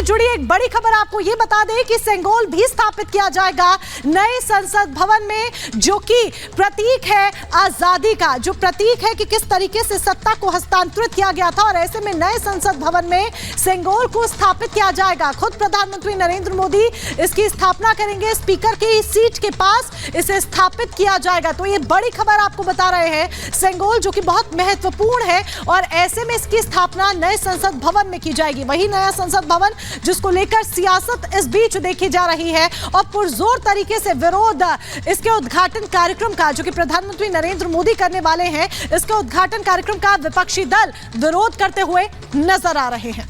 से जुड़ी एक बड़ी खबर आपको ये बता दें कि सेंगोल भी स्थापित किया जाएगा नए संसद भवन में, जो कि प्रतीक है आजादी का, जो प्रतीक है कि किस तरीके से सत्ता को हस्तांतरित किया गया था। और ऐसे में नए संसद भवन में सेंगोल को स्थापित किया जाएगा। खुद प्रधानमंत्री नरेंद्र मोदी इसकी स्थापना करेंगे। स्पीकर की सीट के पास इसे स्थापित किया जाएगा। तो ये बड़ी खबर आपको बता रहे हैं, सेंगोल जो कि बहुत महत्वपूर्ण है और ऐसे में इसकी स्थापना नए संसद भवन में की जाएगी। वही नया संसद भवन जिसको लेकर सियासत इस बीच देखी जा रही है और पुरजोर तरीके से विरोध इसके उद्घाटन कार्यक्रम का, जो कि प्रधानमंत्री नरेंद्र मोदी करने वाले हैं, इसके उद्घाटन कार्यक्रम का विपक्षी दल विरोध करते हुए नजर आ रहे हैं।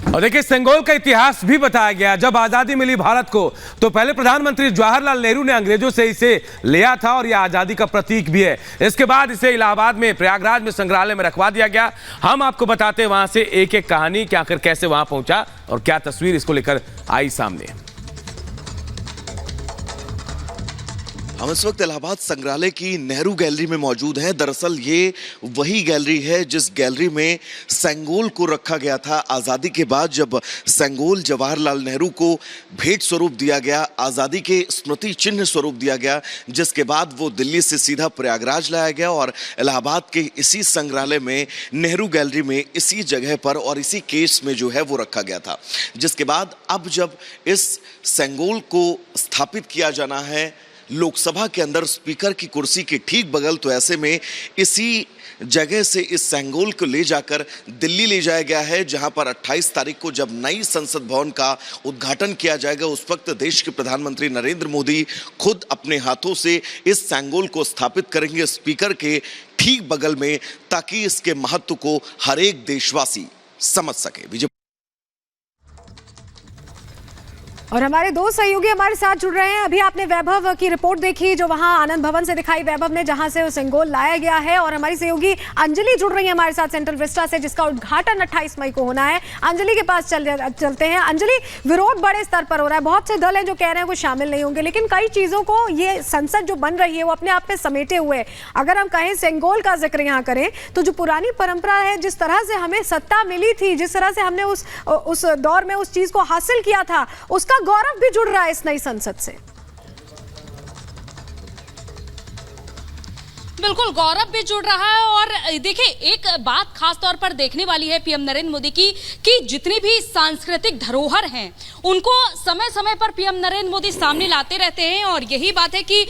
और देखिए, सेंगोल का इतिहास भी बताया गया। जब आजादी मिली भारत को तो पहले प्रधानमंत्री जवाहरलाल नेहरू ने अंग्रेजों से इसे लिया था और यह आजादी का प्रतीक भी है। इसके बाद इसे इलाहाबाद में, प्रयागराज में संग्रहालय में रखवा दिया गया। हम आपको बताते हैं वहां से एक एक कहानी कि आखिर कैसे वहां पहुंचा और क्या तस्वीर इसको लेकर आई सामने। हम इस वक्त इलाहाबाद संग्रहालय की नेहरू गैलरी में मौजूद हैं। दरअसल ये वही गैलरी है जिस गैलरी में सेंगोल को रखा गया था आज़ादी के बाद, जब सेंगोल जवाहरलाल नेहरू को भेंट स्वरूप दिया गया, आज़ादी के स्मृति चिन्ह स्वरूप दिया गया, जिसके बाद वो दिल्ली से सीधा प्रयागराज लाया गया और इलाहाबाद के इसी संग्रहालय में नेहरू गैलरी में इसी जगह पर और इसी केस में जो है वो रखा गया था। जिसके बाद अब जब इस सेंगोल को स्थापित किया जाना है लोकसभा के अंदर स्पीकर की कुर्सी के ठीक बगल, तो ऐसे में इसी जगह से इस सेंगोल को ले जाकर दिल्ली ले जाया गया है, जहां पर 28 तारीख को जब नई संसद भवन का उद्घाटन किया जाएगा, उस वक्त देश के प्रधानमंत्री नरेंद्र मोदी खुद अपने हाथों से इस सेंगोल को स्थापित करेंगे स्पीकर के ठीक बगल में, ताकि इसके महत्व को हर एक देशवासी समझ सके। और हमारे दो सहयोगी हमारे साथ जुड़ रहे हैं। अभी आपने वैभव की रिपोर्ट देखी जो वहां आनंद भवन से दिखाई वैभव ने, जहां से सेंगोल लाया गया है। और हमारी सहयोगी अंजलि जुड़ रही है हमारे साथ सेंट्रल विस्टा से, जिसका उद्घाटन 28 मई को होना है। अंजलि के पास चलते हैं। अंजलि, विरोध बड़े स्तर पर हो रहा है, बहुत से दल हैं जो कह रहे हैं वो शामिल नहीं होंगे, लेकिन कई चीजों को ये संसद जो बन रही है वो अपने आप में समेटे हुए। अगर हम कहें सेंगोल का जिक्र यहाँ करें तो जो पुरानी परंपरा है, जिस तरह से हमें सत्ता मिली थी, जिस तरह से हमने उस दौर में उस चीज को हासिल किया था, उसका गौरव भी जुड़ रहा है इस नई संसद से। बिल्कुल, गौरव भी जुड़ रहा है। और देखिए, एक बात खास तौर पर देखने वाली है पीएम नरेंद्र मोदी की कि जितनी भी सांस्कृतिक धरोहर हैं उनको समय समय पर पीएम नरेंद्र मोदी सामने लाते रहते हैं। और यही बात है कि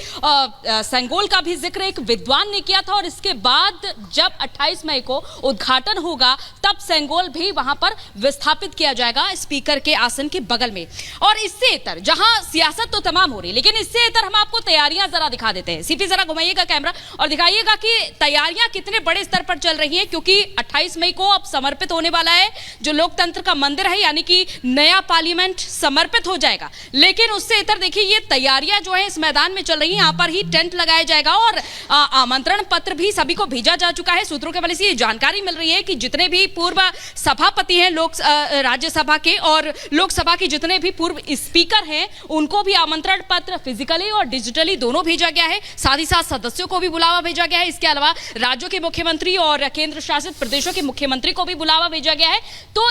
सेंगोल का भी जिक्र एक विद्वान ने किया था और इसके बाद जब 28 मई को उद्घाटन होगा तब सेंगोल भी वहां पर विस्थापित किया जाएगा स्पीकर के आसन के बगल में। और इससे इतर, जहां सियासत तो तमाम हो रही है, लेकिन इससे इतर हम आपको तैयारियां जरा दिखा देते हैं। सीपी जरा घुमाइएगा कैमरा और दिखाइएगा कि तैयारियां कितने बड़े स्तर पर चल रही हैं, क्योंकि 28 मई को अब समर्पित होने वाला है जो लोकतंत्र का मंदिर है, यानी कि नया पार्लियामेंट समर्पित हो जाएगा। लेकिन उससे इतर देखिए, ये तैयारियां जो है इस मैदान में चल रही हैं। यहाँ पर ही टेंट लगाया जाएगा और आमंत्रण पत्र भी सभी को भेजा जा चुका है। सूत्रों के हवाले से ये जानकारी मिल रही है कि जितने भी पूर्व सभापति हैं राज्यसभा के और लोकसभा के जितने भी पूर्व स्पीकर हैं उनको भी आमंत्रण पत्र फिजिकली और डिजिटली दोनों भेजा गया है। साथ ही साथ सदस्यों को भी बुलावा भेजा गया है। इसके अलावा राज्यों के मुख्यमंत्री और केंद्र शासित प्रदेशों के मुख्यमंत्री को भी बुलावा भेजा गया है। तो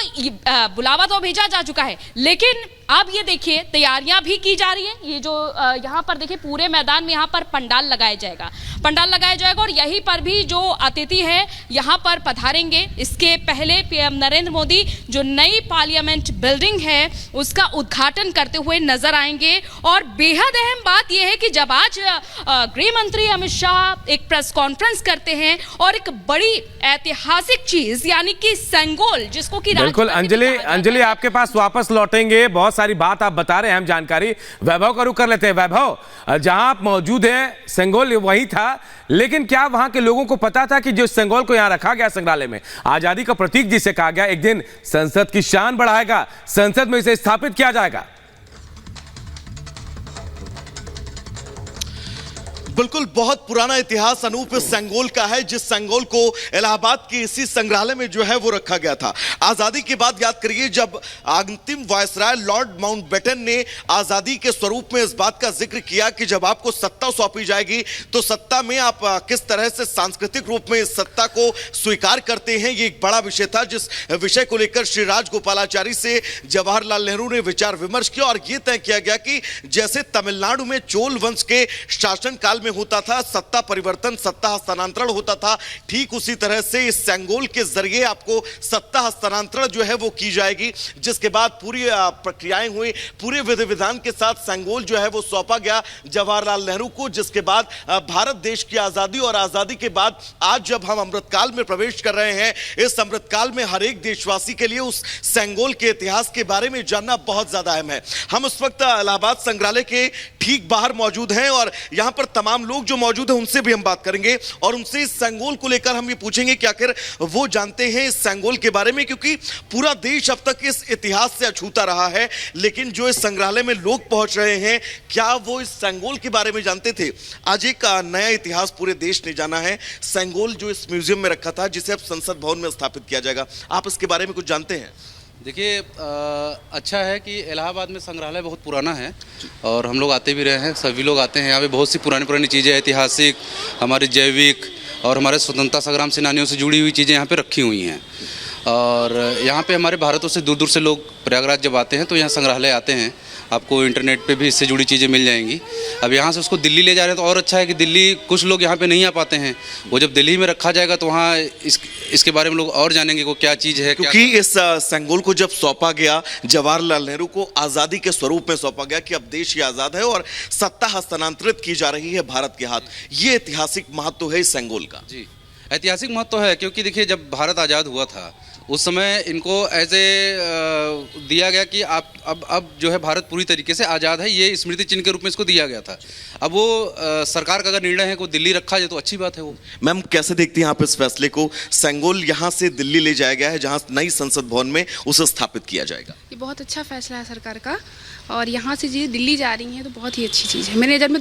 बुलावा तो भेजा जा चुका है, लेकिन अब ये देखिए तैयारियां भी की जा रही है। ये जो यहाँ पर देखिए पूरे मैदान में यहाँ पर पंडाल लगाया जाएगा और यहीं पर भी जो अतिथि है यहाँ पर पधारेंगे। इसके पहले पीएम नरेंद्र मोदी जो नई पार्लियामेंट बिल्डिंग है उसका उद्घाटन करते हुए नजर आएंगे। और बेहद अहम बात यह है कि जब आज गृह मंत्री अमित शाह एक प्रेस कॉन्फ्रेंस करते हैं और एक बड़ी ऐतिहासिक चीज यानी कि सेंगोल, जिसको कि बिल्कुल अंजलि आपके पास वापस लौटेंगे। बहुत सारी बात आप बता रहे हैं, हम जानकारी वैभव का रुख कर लेते हैं। वैभव, जहां आप मौजूद हैं सेंगोल वही था, लेकिन क्या वहां के लोगों को पता था कि जो सेंगोल को यहां रखा गया संग्रहालय में, आजादी का प्रतीक जिसे कहा गया, एक दिन संसद की शान बढ़ाएगा, संसद में इसे स्थापित किया जाएगा? बिल्कुल, बहुत पुराना इतिहास अनूप इस सेंगोल का है, जिस सेंगोल को इलाहाबाद के इसी संग्रहालय में जो है वो रखा गया था। आजादी के बाद याद करिए, जब अंतिम वायसराय लॉर्ड माउंटबेटन ने आजादी के स्वरूप में इस बात का जिक्र किया कि जब आपको सत्ता सौंपी जाएगी तो सत्ता में आप किस तरह से सांस्कृतिक रूप में इस सत्ता को स्वीकार करते हैं, ये एक बड़ा विषय था, जिस विषय को लेकर श्री राजगोपालाचारी से जवाहरलाल नेहरू ने विचार विमर्श किया और यह तय किया गया कि जैसे तमिलनाडु में चोल वंश के शासन काल में होता था, सत्ता परिवर्तन, सत्ता हस्तांतरण होता था, ठीक उसी तरह से इस सेंगोल के जरिए आपको सत्ता हस्तांतरण जो है वो की जाएगी, जिसके बाद पूरी प्रक्रियाएं हुई, पूरे विधि विधान के साथ सेंगोल जो है वो सौंपा गया जवाहरलाल नेहरू को, जिसके बाद भारत देश की आजादी और आजादी के बाद आज जब हम अमृतकाल में प्रवेश कर रहे हैं, इस अमृतकाल में हर एक देशवासी के लिए उस सेंगोल के इतिहास के बारे में जानना बहुत ज्यादा अहम है। हम उस वक्त इलाहाबाद संग्रहालय के ठीक बाहर मौजूद हैं और यहां पर तमाम लोग जो मौजूद हैं उनसे भी हम बात करेंगे और उनसे इस सेंगोल को लेकर हम ये पूछेंगे कि आखिर वो जानते हैं इस सेंगोल के बारे में, क्योंकि पूरा देश अब तक इस इतिहास से अछूता रहा है, लेकिन जो इस संग्रहालय में लोग पहुंच रहे हैं, क्या वो इस सेंगोल के बारे में जानते थे? आज एक नया इतिहास पूरे देश ने जाना है। सेंगोल जो इस म्यूजियम में रखा था, जिसे अब संसद भवन में स्थापित किया जाएगा, आप इसके बारे में कुछ जानते हैं? देखिए, अच्छा है कि इलाहाबाद में संग्रहालय बहुत पुराना है और हम लोग आते भी रहे हैं, सभी लोग आते हैं यहाँ पे। बहुत सी पुरानी चीज़ें, ऐतिहासिक, हमारी जैविक और हमारे स्वतंत्रता संग्राम सेनानियों से जुड़ी हुई चीज़ें यहाँ पे रखी हुई हैं। और यहाँ पे हमारे भारतों से दूर दूर से लोग प्रयागराज जब आते हैं तो यहाँ संग्रहालय आते हैं। आपको इंटरनेट पे भी इससे जुड़ी चीज़ें मिल जाएंगी। अब यहाँ से उसको दिल्ली ले जा रहे हैं तो और अच्छा है कि दिल्ली कुछ लोग यहाँ पे नहीं आ पाते हैं, वो जब दिल्ली में रखा जाएगा तो वहाँ इसके बारे में लोग और जानेंगे वो क्या चीज़ है। क्योंकि इस सेंगोल को जब सौंपा गया जवाहरलाल नेहरू को, आज़ादी के स्वरूप में सौंपा गया कि अब देश ही आज़ाद है और सत्ता हस्तांतरित की जा रही है भारत के हाथ, ये ऐतिहासिक महत्व है इस सेंगोल का। जी, ऐतिहासिक महत्व है, क्योंकि देखिए जब भारत आज़ाद हुआ था उस समय इनको ऐसे दिया गया कि आप अब जो है भारत पूरी तरीके से आज़ाद है, ये स्मृति चिन्ह के रूप में इसको दिया गया था। अब वो सरकार का अगर निर्णय है को दिल्ली रखा जाए तो अच्छी बात है। वो मैम कैसे देखती हैं आप इस फैसले को? सेंगोल यहाँ से दिल्ली ले जाया गया है, जहाँ नई संसद भवन में उसे स्थापित किया जाएगा। ये बहुत अच्छा फैसला है सरकार का और यहाँ से चीज़ें दिल्ली जा रही हैं तो बहुत ही अच्छी चीज़ है। मैंने जब मैं